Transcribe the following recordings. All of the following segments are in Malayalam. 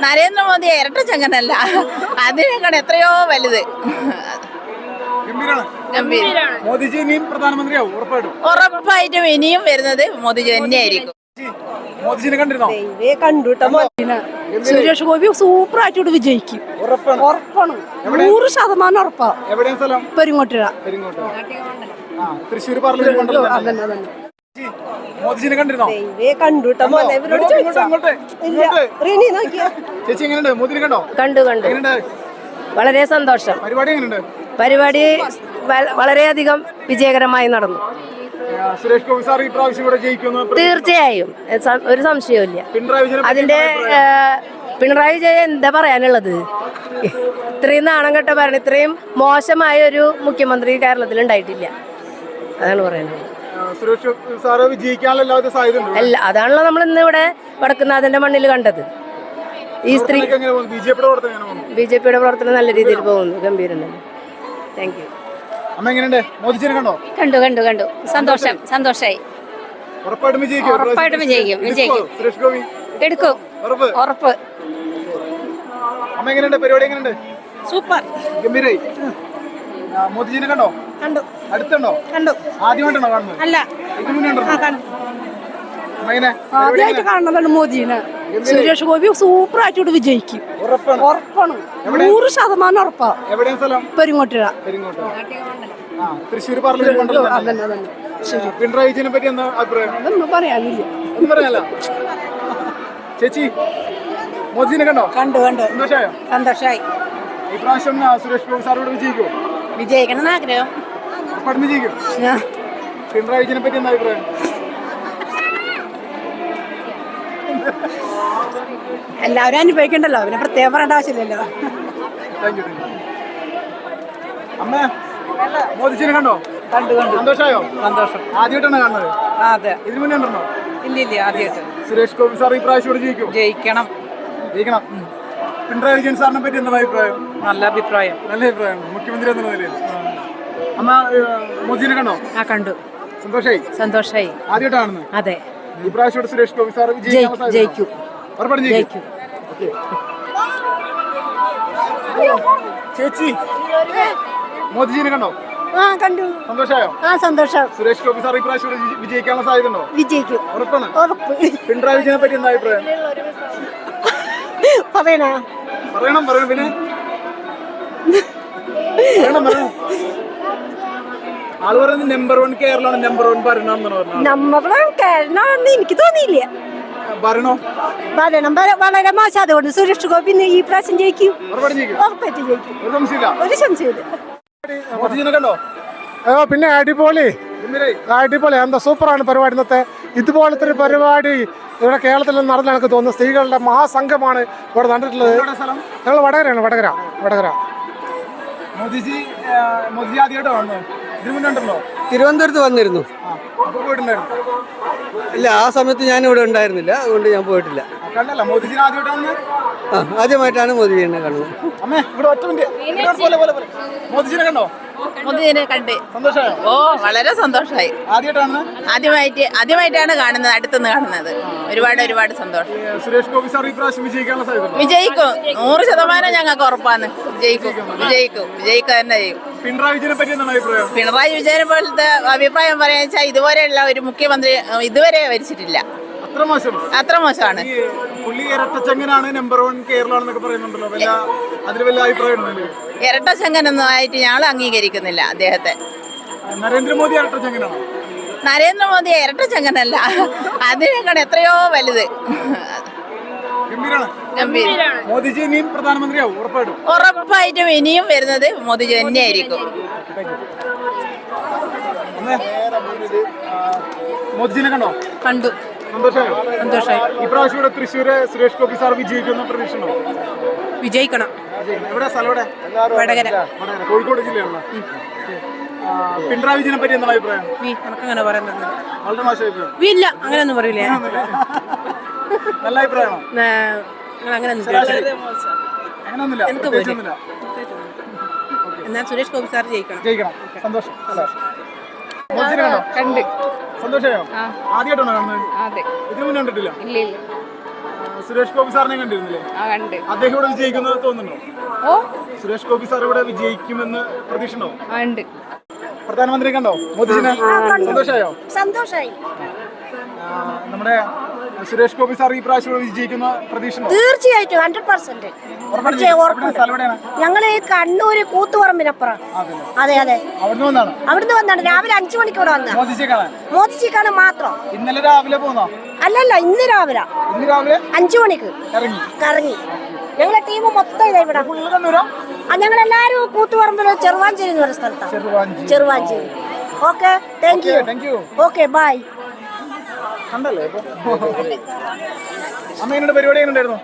നരേന്ദ്രമോദി ഇരട്ട ചങ്ങനല്ല, അതിനേക്കാൾ എത്രയോ വലുത്. മോദിജി ഇനിയും പ്രധാനമന്ത്രിയാവും ഉറപ്പായിട്ടും ഇനിയും വരുന്നത് മോദിജി തന്നെയായിരിക്കും. മോദിജിനെ കണ്ടിരുന്നോ? കണ്ടുട്ടോ. സുരേഷ് ഗോപി സൂപ്പറായിട്ട് വിജയിക്കും, ഉറപ്പാണ്, 100% ഉറപ്പാ. എവിടെയാണ് സ്ഥലം? പെരിങ്ങോട്ടുകര. തൃശ്ശൂർ പാർലമെന്റ് മോദിജിനെ കണ്ടിരുന്നോ? കണ്ടുട്ടോ. ചേച്ചി എങ്ങനെയുണ്ട്? മോദിനെ കണ്ടോ? കണ്ടു. വളരെ സന്തോഷം. പരിപാടി എങ്ങനെയുണ്ട്? പരിപാടി വളരെയധികം വിജയകരമായി നടന്നു. സുരേഷ് ഗോപി സാർ ഈ പ്രാവശ്യം ഇവിടെ ജയിക്കുമെന്ന് തീർച്ചയായും ഒരു സംശയവുമില്ല. അതിന്റെ പിണറായി വിജയൻ എന്താ പറയാനുള്ളത്? ഇത്രയും നാണം കെട്ട ഭരണം, ഇത്രയും മോശമായ ഒരു മുഖ്യമന്ത്രി കേരളത്തിൽ ഉണ്ടായിട്ടില്ല. അതാണ് പറയുന്നത്. സുരേഷ് സാറ് വിജയിക്കാനുള്ള എല്ലാവിധ സാധ്യതയുണ്ട്. അല്ല, അതാണല്ലോ നമ്മൾ ഇന്ന് ഇവിടെ വടക്കുന്നാഥന്റെ മണ്ണിൽ കണ്ടത്. ഈ സ്ത്രീ ബി ജെ പിയുടെ പ്രവർത്തനം നല്ല രീതിയിൽ പോകുന്നു, ഗംഭീരം തന്നെ. Thank you. അമ്മ എങ്ങനെയുണ്ട്? മോദിജിനെ കണ്ടോ? കണ്ടു. സന്തോഷായി. ഉറപ്പായിട്ടും വിജയിക്കും. സുരേഷ് ഗോപി എടുക്കും, ഉറപ്പ്. അമ്മ എങ്ങനെയുണ്ട്? പരിപാടി എങ്ങനെയുണ്ട്? സൂപ്പർ, ഗംഭീരായി. മോദിജിനെ കണ്ടോ? കണ്ടു. അടുത്തുണ്ടോ? കണ്ടു. ആദ്യമായിട്ടാണോ കാണുന്നത്? അല്ല, ഇതിനു മുന്നേ ഉണ്ടോ? ആദ്യമായിട്ട് കാണുന്നതാണ് മോദിനെ. സുരേഷ് ഗോപി സൂപ്പറായിട്ട് വിജയിക്കും, ഉറപ്പാണ്, 100% ഉറപ്പാ. എവിടെയാണ് സ്ഥലം? പെരിങ്ങോട്ടുകര. തൃശ്ശൂർ പാർലമെന്റ് പിണറായി വിജയനെ പറ്റി എന്താ അഭിപ്രായം? ഒന്നും പറയാനില്ല. ഒന്നും പറയാനല്ല. ചേച്ചി മോദിജിനെ കണ്ടോ? കണ്ടു. സന്തോഷായി. ഈ പ്രാവശ്യം സുരേഷ് ഗോപി സാർ ഇവിടെ വിജയിക്കുമോ? വിജയിക്കണം ആഗ്രഹം. ഉറപ്പായിട്ടും വിജയിക്കും. പിണറായി വിജയനെ പറ്റി എന്താ അഭിപ്രായം? എല്ലാവരും അനുഭവിക്കണ്ടല്ലോ, അവനെ പ്രത്യേകം പറയേണ്ട ആവശ്യമില്ലല്ലോ. അമ്മ മോദിജിനെ കണ്ടോ? കണ്ടു. സന്തോഷമായോ? സന്തോഷം. ആദ്യമായിട്ടാണ് കാണുന്നത്? അതെ. ഇതിനു മുന്നേ ഉണ്ടോ? ഇല്ല, ആദ്യമായിട്ട്. സുരേഷ് ഗോപി സാർ ഈ പ്രാവശ്യം ഇവിടെ ജയിക്കണം. പിണറായി വിജയൻ സാറിനെ പറ്റി എന്താ അഭിപ്രായം? നല്ല അഭിപ്രായം. മുഖ്യമന്ത്രി എന്ന നിലയിൽ അമ്മ മോദിജിനെ കണ്ടോ? കണ്ടു. സന്തോഷായി. ആദ്യമായിട്ടാണ് കാണുന്നത്? അതെ. ഈ പ്രാവശ്യം സുരേഷ് ഗോപി സാർ ജയിക്കും. ഉറപ്പായിട്ടും ജയിക്കും. ചേച്ചി മോദിജിനെ കണ്ടോ? കണ്ടു. സന്തോഷായോ? സന്തോഷം. സുരേഷ് ഗോപി സാർ ഈ പ്രാവശ്യം വിജയിക്കാനുള്ള സാധ്യത ഉണ്ടോ? വിജയിക്കും, ഉറപ്പാണ്. ഉറപ്പ്. പിണറായി വിജയനെ പറ്റി എന്താ അഭിപ്രായം? പറയണം പിന്നെ പറയണം. ആള് പറയുന്നത് നമ്പർ 1 കേരളമാണ്, നമ്പർ 1 ഭരണം കേരളമാണെന്ന് എനിക്ക് തോന്നിയില്ല. ഭരണം വളരെ മോശം. അതുകൊണ്ട് സുരേഷ് ഗോപി ഈ പ്രാവശ്യം ജയിക്കും, ഉറപ്പായിട്ട് ജയിക്കും, ഒരു സംശയമില്ല. മോദിജിനെ കണ്ടോ? പിന്നെ അടിപൊളി, എന്താ സൂപ്പറാണ് പരിപാടി. ഇന്നത്തെ ഇതുപോലത്തെ ഒരു പരിപാടി ഇവിടെ കേരളത്തിൽ നടന്ന എനിക്ക് തോന്നുന്നു. സ്ത്രീകളുടെ മഹാസംഘമാണ് ഇവിടെ നടന്നിട്ടുള്ളത്. ഞങ്ങൾ വടകര. മോദിജി ആദ്യമായിട്ടോ വന്നു? ഇതിനു മുന്നേ ഉണ്ടല്ലോ? തിരുവനന്തപുരത്ത് വന്നിരുന്നു. ഇല്ല, ആ സമയത്ത് ഞാൻ ഇവിടെ ഉണ്ടായിരുന്നില്ല, അതുകൊണ്ട് ഞാൻ പോയിട്ടില്ല. ആദ്യമായിട്ടാണ് മോദിജിനെ കാണുന്നത്. മോദിജിനെ കണ്ടോ? മോദിജിനെ കണ്ട് സന്തോഷമായോ? ഓ, വളരെ സന്തോഷമായി. ആദ്യമായിട്ടാണ് കാണുന്നത്, അടുത്തുനിന്ന് കാണുന്നത്. ഒരുപാട് സന്തോഷം. സുരേഷ് ഗോപി സാർ ഈ പ്രാവശ്യം വിജയിക്കാനുള്ള സാധ്യത? വിജയിക്കും, 100% ഞങ്ങൾക്ക് ഉറപ്പാണ്. വിജയിക്കുക തന്നെ ചെയ്യും. പിണറായി വിജയനെ പറ്റി എന്താണ് അഭിപ്രായം? പിണറായി വിജയനെ പോലത്തെ അഭിപ്രായം പറയാന്ന് വെച്ചാൽ ഇതുവരെയുള്ള ഒരു മുഖ്യമന്ത്രി ഇതുവരെ ഭരിച്ചിട്ടില്ല. അത്ര മോശമാണ്. പുള്ളി ഇരട്ടച്ചങ്ങനാണ്, നമ്പർ 1 കേരളമാണെന്നൊക്കെ പറയുന്നുണ്ടല്ലോ. അതിൽ വല്ല അഭിപ്രായം? ഇരട്ടച്ചങ്ങനൊന്നും ആയിട്ട് ഞങ്ങൾ അംഗീകരിക്കുന്നില്ല അദ്ദേഹത്തെ. നരേന്ദ്രമോദി ഇരട്ടച്ചങ്ങനാണോ? നരേന്ദ്രമോദി ഇരട്ടച്ചങ്ങനല്ല, അതിനേക്കാൾ എത്രയോ വലുത്. മോദിജി ഇനിയും പ്രധാനമന്ത്രിയാവും ഉറപ്പായിട്ടും ഇനിയും വരുന്നത് മോദിജി തന്നെയായിരിക്കും. മോദിജിനെ കണ്ടോ? കണ്ടു. സന്തോഷമായി. ഈ പ്രാവശ്യം ഇവിടെ തൃശ്ശൂര് സുരേഷ് ഗോപി സാർ വിജയിക്കുന്ന പ്രതീക്ഷ ഉണ്ടോ? വിജയിക്കണം. എവിടെ സ്ഥലം? വടകര, കോഴിക്കോട് ജില്ലയാണല്ലോ. പിണറായി വിജയനെ പറ്റി എന്താണ് അഭിപ്രായം? നമുക്കങ്ങനെ പറയുന്നത് വളരെ മോശം അഭിപ്രായം. ഇല്ല, അങ്ങനെയൊന്നും പറയില്ലേ. നല്ല അഭിപ്രായമാണോ? എന്നാൽ സുരേഷ് ഗോപി സാർ ജയിക്കണം. സന്തോഷം. സന്തോഷമായോ? ആദ്യമായിട്ടാണോ കാണുന്നത്? ഇതിനു മുന്നേ കണ്ടിട്ടില്ല? സുരേഷ് ഗോപി സാറിനെ കണ്ടിരുന്നില്ലേ? കണ്ട്. അദ്ദേഹം ഇവിടെ വിജയിക്കുന്നത് തോന്നുന്നുണ്ടോ? ഓ സുരേഷ് ഗോപി സാർ ഇവിടെ വിജയിക്കുമെന്ന് പ്രതീക്ഷ ഉണ്ടോ? ഉണ്ട്. പ്രധാനമന്ത്രി കണ്ടോ മോദിജിനെ? സന്തോഷമായോ? സന്തോഷായി. നമ്മുടെ സുരേഷ് ഗോപി സാർ ഈ പ്രാവശ്യം ഇവിടെ വിജയിക്കുന്ന പ്രതീക്ഷ ഉണ്ടോ? തീർച്ചയായിട്ടും 100%. സ്ഥലം എവിടെയാണ്? ഞങ്ങള് കണ്ണൂര് കൂത്തുപറമ്പിനപ്പുറം. അതെ അതെ, അവിടുന്ന് വന്നാണ്. അവിടുന്ന് വന്നാണ് രാവിലെ 5 മണിക്ക് ഇവിടെ വന്ന. മോദിജിയെ കാണാൻ? മോദിജി കാണാൻ മാത്രം. ഇന്നലെ രാവിലെ പോന്നോ? അല്ലല്ല, ഇന്ന് രാവിലെ 5 മണിക്ക് കറങ്ങി. ഞങ്ങളെ ടീം മൊത്തം ഇതാ ഇവിടെ. ഞങ്ങളെല്ലാരും കൂത്തുപറമ്പിൽ ചെറുവാഞ്ചേരി എന്ന് പറയുന്ന സ്ഥലത്താണ്. Cheruvanchery. Okay, thank you. Okay, bye. കണ്ടല്ലേ അമ്മ എങ്ങനെ പരിപാടി എങ്ങനെ ഉണ്ടായിരുന്നു?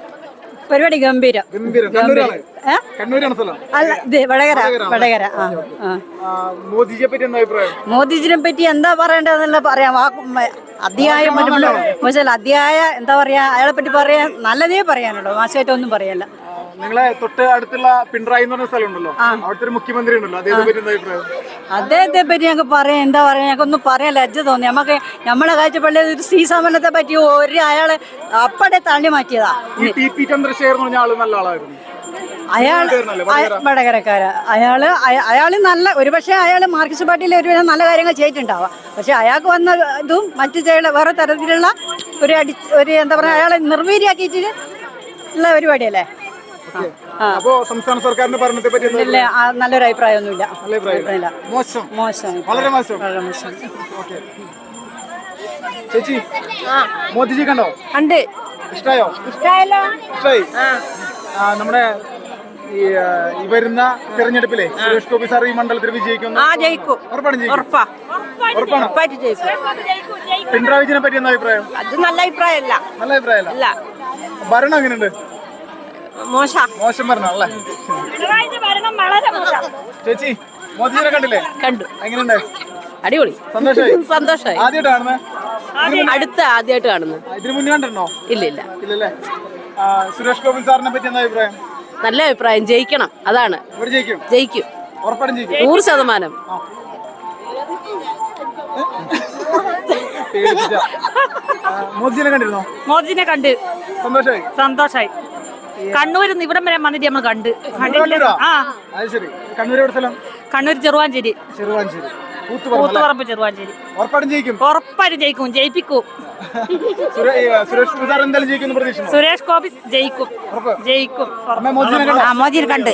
പരിപാടി ഗംഭീരം. കണ്ണൂരാണ് സ്ഥലം? അല്ല, ഇത് വടകര. മോദിജിയെ പറ്റി എന്താ അഭിപ്രായം? മോദിജിനെ പറ്റി എന്താ പറയേണ്ടതെന്നല്ല പറയാം. അതിയായ എന്താ പറയാ, അയാളെ പറ്റി പറയാൻ നല്ലതേ പറയാനുള്ളൂ, മോശമായിട്ടൊന്നും പറയല്ല. നിങ്ങളെ തൊട്ട് അടുത്തുള്ള പിണറായി എന്ന് പറഞ്ഞ സ്ഥലം ഉണ്ടല്ലോ, അവിടുത്തെ ഒരു മുഖ്യമന്ത്രി ഉണ്ടല്ലോ, അദ്ദേഹത്തെ പറ്റി എന്താ അഭിപ്രായം? അദ്ദേഹത്തെ പറ്റി ഞങ്ങൾക്ക് പറയാം, എന്താ പറയാ, ഞങ്ങൾക്കൊന്നും പറയാൻ ലജ്ജ തോന്നി. നമുക്ക് നമ്മളെ കാഴ്ചപ്പാടിൽ ഒരു ശ്രീസമനത്തെ പറ്റി അയാളെ അപ്പടെ തള്ളി മാറ്റിയതാ. ഈ ടി പി ചന്ദ്രശേഖർ എന്ന് പറഞ്ഞ ആള് നല്ല ആളായിരുന്നു. വടകരക്കാര്. അയാള് നല്ല, ഒരുപക്ഷെ അയാള് മാർക്സിസ്റ്റ് പാർട്ടിയിൽ ഒരു നല്ല കാര്യങ്ങൾ ചെയ്തിട്ടുണ്ടാവാം. പക്ഷെ അയാൾക്ക് വന്ന ഇതും മറ്റു വേറെ തരത്തിലുള്ള ഒരു എന്താ പറയാ, അയാളെ നിർവീര്യാക്കിയിട്ട് ഉള്ള പരിപാടിയല്ലേ. അപ്പോ സംസ്ഥാന സർക്കാരിന്റെ ഭരണത്തെ പറ്റി നല്ലൊരു അഭിപ്രായമൊന്നുമില്ല. മോശം. വളരെ മോശം. ചേച്ചി, മോദിജി കണ്ടോ? കണ്ട്. ഇഷ്ടായോ? ഇഷ്ടായി. നമ്മുടെ ഈ വരുന്ന തെരഞ്ഞെടുപ്പിലെ സുരേഷ് ഗോപി സാർ ഈ മണ്ഡലത്തിൽ വിജയിക്കുന്നു? ഉറപ്പാണ്. പിണറായി വിജയനെ പറ്റി എന്താ അഭിപ്രായം? അത് നല്ല അഭിപ്രായമല്ല. നല്ല അഭിപ്രായമല്ല. ഭരണം എങ്ങനെയുണ്ട്? മോശം ഭരണം അല്ലേ? ചേച്ചി, മോദിജിനെ കണ്ടില്ലേ? കണ്ടു. എങ്ങനെയുണ്ട്? അടിപൊളി. സന്തോഷമായി. ആദ്യമായിട്ട് കാണുന്നത്? ആദ്യമായിട്ട് കാണുന്നത്. ഇതിന് മുന്നേ കണ്ടിട്ടുണ്ടോ? ഇല്ലല്ലേ. സുരേഷ് ഗോപി സാറിനെ പറ്റി എന്താ അഭിപ്രായം? നല്ല അഭിപ്രായം. ജയിക്കണം, അതാണ്. ഇവിടെ ജയിക്കും. ഉറപ്പായിട്ടും ജയിക്കും. 100%. മോദിജിനെ കണ്ടിരുന്നോ? മോദിജിനെ കണ്ട്. സന്തോഷമായി. കണ്ണൂരിൽ നിന്ന് ഇവിടം വരെ വന്നിട്ട് നമ്മൾ കണ്ട്. കണ്ണൂർ സ്ഥലം? കണ്ണൂർ ചെറുവാഞ്ചേരി. കൂത്തുപറമ്പ് ചെറുവാഞ്ചേരി. ഉറപ്പായിട്ടും ജയിക്കും. ജയിപ്പിക്കും. സുരേഷ് ഗോപി ജയിക്കും. മോദിനെ കണ്ട്.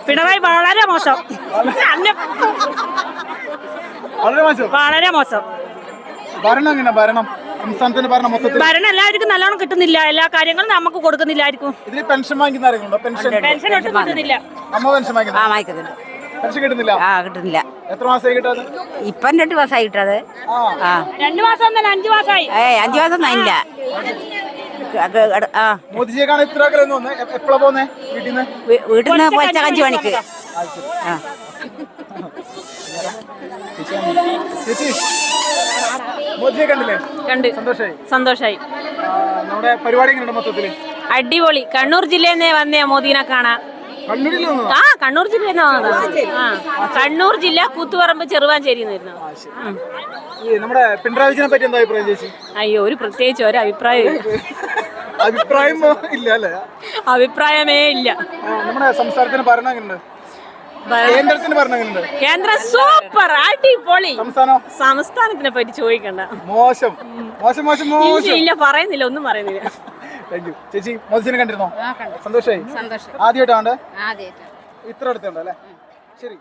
പിണറായി വളരെ മോശം. വളരെ മോശം. ഭരണം എല്ലാവർക്കും നല്ലോണം കിട്ടുന്നില്ല. എല്ലാ കാര്യങ്ങളും നമുക്ക് കൊടുക്കുന്നില്ലായിരിക്കും. പെൻഷൻ പെൻഷൻ ഒട്ടും കിട്ടുന്നില്ല. കിട്ടുന്നില്ല. എത്ര മാസമായി കിട്ടാതെ? ഇപ്പം 2 മാസമായി കിട്ടാതെ. 2 മാസം ഒന്നല്ല, 5 മാസമായി. 5 മാസം ഒന്നും. മോദിജിയെ കാണാൻ ഇത്ര എപ്പോഴാ പോന്നെ? വീട്ടിൽ നിന്ന് 5 മണിക്ക്. ചേച്ചി, മോദിജിയെ കണ്ടില്ലേ? കണ്ട്. സന്തോഷായി. നമ്മുടെ പരിപാടി എങ്ങനെയുണ്ട് മൊത്തത്തില്? അടിപൊളി. കണ്ണൂർ ജില്ലയിൽ നിന്ന് വന്നേ മോദിനെ കാണാൻ. കണ്ണൂർ ജില്ലയിൽ കണ്ണൂർ ജില്ല കൂത്തുപറമ്പ് ചെറുവാഞ്ചേരി. നമ്മുടെ പിണറായി വിജയനെ പറ്റി എന്താ അഭിപ്രായം ചേച്ചി? അയ്യോ, ഒരു പ്രത്യേകിച്ച് ഒരു അഭിപ്രായമേ ഇല്ല. നമ്മുടെ സംസ്ഥാനത്തിന് ഭരണം എങ്ങനെയുണ്ട്? കേന്ദ്രത്തിന് ഭരണം എങ്ങനെയുണ്ട്? കേന്ദ്രം സൂപ്പർ, അടിപൊളി. സംസ്ഥാനത്തിനെ പറ്റി ചോദിക്കണ്ട. മോശം. ഇല്ല, പറയുന്നില്ല, ഒന്നും പറയുന്നില്ല. ചേച്ചി, മോദിജിനെ കണ്ടിരുന്നോ? സന്തോഷമായി. ആദ്യമായിട്ടാണ്? ഇത്ര അടുത്തുണ്ടല്ലേ? ശരി.